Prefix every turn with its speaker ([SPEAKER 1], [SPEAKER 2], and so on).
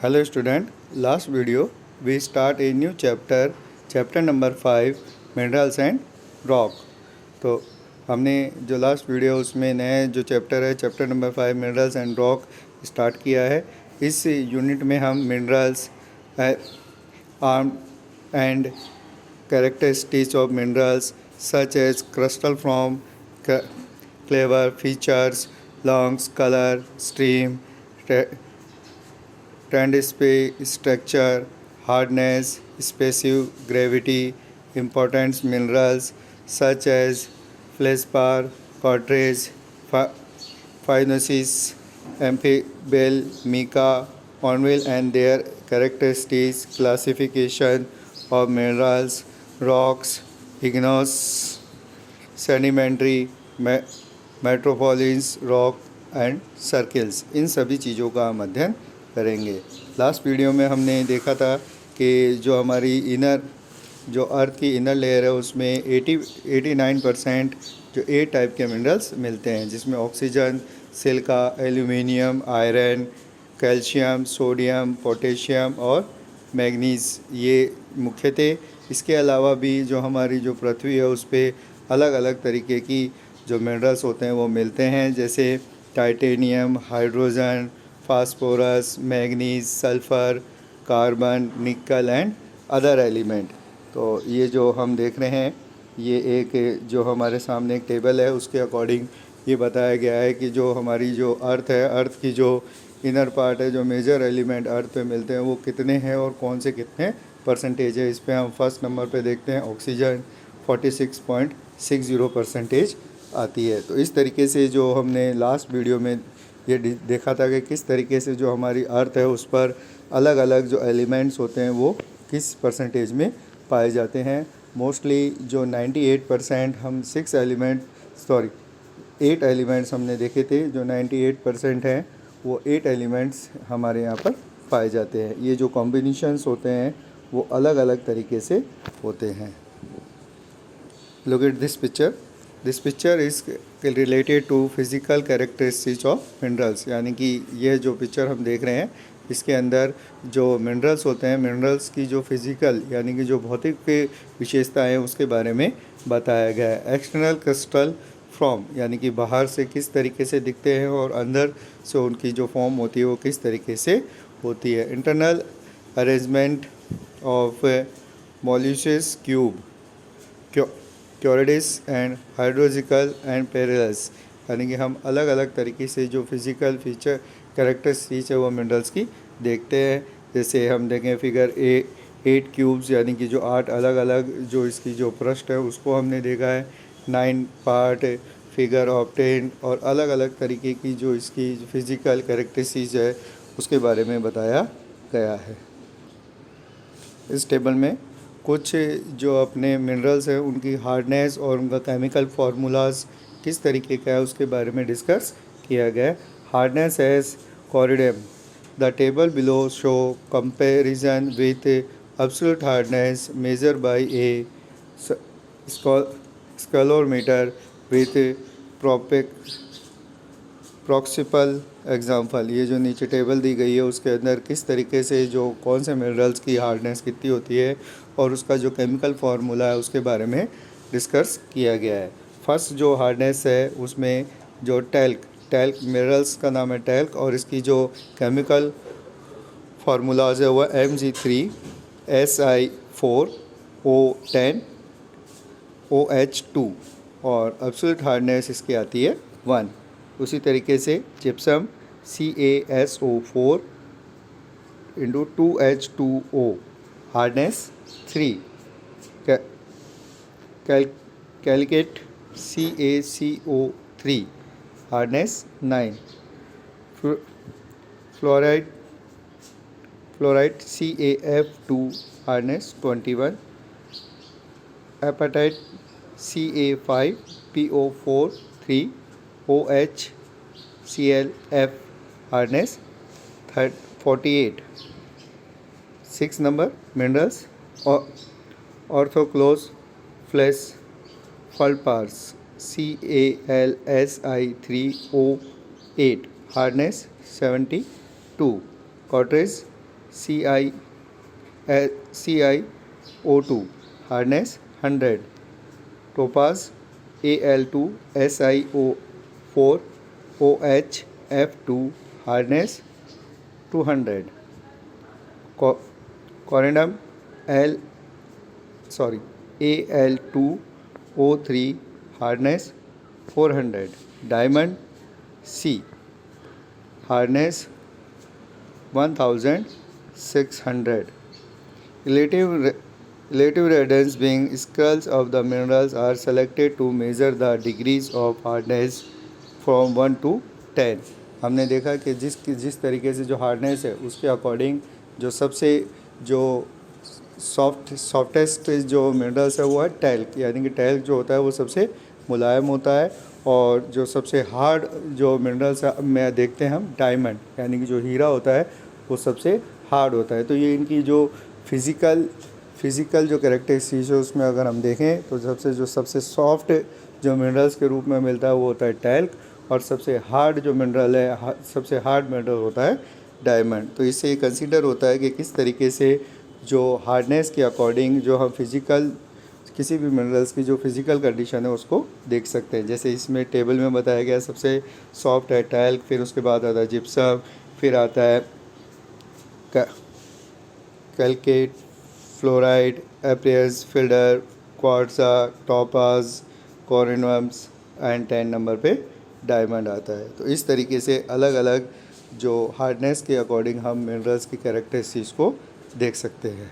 [SPEAKER 1] Hello student, last video we start a new chapter number 5 minerals and rock। तो हमने जो last video उसमें नए जो चैप्टर है chapter number 5 minerals and rock start किया है। इस यूनिट में हम minerals arm and characteristics of minerals such as crystal form, clever features, lungs, color, stream, trend structure, hardness, specific gravity, important minerals such as feldspar, cartridge, phynosis, amphibel, mica, hornbill and their characteristics, classification of minerals, rocks, igneous, sedimentary, metropolis, rock and circles, इन सभी चीज़ों का हम अध्ययन करेंगे। Last video में हमने देखा था कि जो हमारी जो अर्थ की इनर लेयर है उसमें 89% जो 8 टाइप के मिनरल्स मिलते हैं, जिसमें oxygen, silica, aluminium, iron, calcium, sodium, potassium और मैग्नीज, ये मुख्य थे। इसके अलावा भी जो हमारी जो पृथ्वी है उस पर अलग अलग तरीके की जो मिनरल्स होते हैं वो मिलते हैं, जैसे titanium, hydrogen, phosphorus, manganese, sulphur, carbon, निकल एंड अदर एलिमेंट। तो ये जो हम देख रहे हैं ये एक जो हमारे सामने एक टेबल है, उसके अकॉर्डिंग ये बताया गया है कि जो हमारी जो अर्थ है, अर्थ की जो इनर पार्ट है, जो मेजर एलिमेंट अर्थ पे मिलते हैं वो कितने हैं और कौन से कितने परसेंटेज है। इस पर हम फर्स्ट नंबर पे देखते हैं ऑक्सीजन 46.60% आती है। तो इस तरीके से जो हमने लास्ट वीडियो में ये देखा था कि किस तरीके से जो हमारी अर्थ है उस पर अलग अलग जो एलिमेंट्स होते हैं वो किस परसेंटेज में पाए जाते हैं। मोस्टली जो 98% हम 8 एलिमेंट्स हमने देखे थे, जो 98% हैं वो 8 एलिमेंट्स हमारे यहाँ पर पाए जाते हैं। ये जो कॉम्बिनेशंस होते हैं वो अलग अलग तरीके से होते हैं। Look at this picture. This picture is related to physical characteristics of minerals, यानी कि यह जो पिक्चर हम देख रहे हैं इसके अंदर जो मिनरल्स होते हैं, मिनरल्स की जो फिज़िकल यानी कि जो भौतिक विशेषताएं हैं उसके बारे में बताया गया है। एक्सटर्नल क्रिस्टल फॉर्म यानी कि बाहर से किस तरीके से दिखते हैं और अंदर से उनकी जो फॉर्म होती है वो किस तरीके से होती है। Internal arrangement of molecules cube, क्योरिडिस एंड हाइड्रोजिकल एंड पैरेलस, यानी कि हम अलग अलग तरीके से जो फिज़िकल फीचर कैरेक्टरिस्टिक्स है वो मिनरल्स की देखते हैं। जैसे हम देखें फिगर 8 क्यूब्स, यानी कि जो 8 अलग अलग जो इसकी जो पृष्ठ है उसको हमने देखा है। 9 पार्ट फिगर ऑफ 10 और अलग अलग तरीके की जो इसकी फिज़िकल कैरेक्टरिस्टिक्स है उसके बारे में बताया गया है। इस टेबल में कुछ जो अपने मिनरल्स हैं उनकी हार्डनेस और उनका केमिकल फार्मूलाज किस तरीके का है उसके बारे में डिस्कस किया गया है। Hardness as corundum. The table below show comparison with absolute hardness measure by a sclerometer with principal example. ये जो नीचे टेबल दी गई है उसके अंदर किस तरीके से जो कौन से मिनरल्स की हार्डनेस कितनी होती है और उसका जो केमिकल फार्मूला है उसके बारे में डिस्कस किया गया है। फर्स्ट जो हार्डनेस है उसमें जो टैल्क मिनरल्स का नाम है टैल्क, और इसकी जो केमिकल फार्मूलाज है वह Mg3Si4O10OH2 और एब्सोल्यूट हार्डनेस इसकी आती है 1। उसी तरीके से gypsum CaSO4 × 2H2O hardness 3। Calcite CaCO3 hardness 9। Fluoride CaF2 hardness 21। Apatite Ca5PO4 3 OHClF hardness 48। 6 number minerals orthoclase flash feldspar CalSi3O8 hardness 72। Quartz CiO2 hardness 100, topaz Al2 SiO4 OHF2 hardness 200, corundum Al2O3 hardness 400, diamond C hardness 1600. Relative radons being skulls of the minerals are selected to measure the degrees of hardness from 1 to 10. हमने देखा कि जिस तरीके से जो hardness है उसके according जो सबसे जो सॉफ्टेस्ट जो मिनरल्स है वो है टैल्क, यानी कि टैल्क जो होता है वो सबसे मुलायम होता है, और जो सबसे हार्ड जो मिनरल्स में देखते हैं हम डायमंड, यानी कि जो हीरा होता है वो सबसे हार्ड होता है। तो ये इनकी जो फिज़िकल जो कैरेक्टरिस्टिक्स है उसमें अगर हम देखें तो सबसे सॉफ्ट जो मिनरल्स के रूप में मिलता है वो होता है टैल्क, और सबसे हार्ड जो मिनरल है सबसे हार्ड मिनरल होता है डायमंड। तो इससे ये कंसीडर होता है कि किस तरीके से जो हार्डनेस के अकॉर्डिंग जो हम किसी भी मिनरल्स की जो फिज़िकल कंडीशन है उसको देख सकते हैं। जैसे इसमें टेबल में बताया गया सबसे सॉफ्ट है टैल्क, फिर उसके बाद आता है जिप्सम, फिर आता है कैलकेट, फ्लोराइड, एप्रियस, फिल्डर, क्वार्ट्जा, टॉपाज, कोरिनम्स एंड 10 नंबर पे डायमंड आता है। तो इस तरीके से अलग अलग जो हार्डनेस के अकॉर्डिंग हम मिनरल्स की कैरेक्टरिस्टिक्स को देख सकते हैं।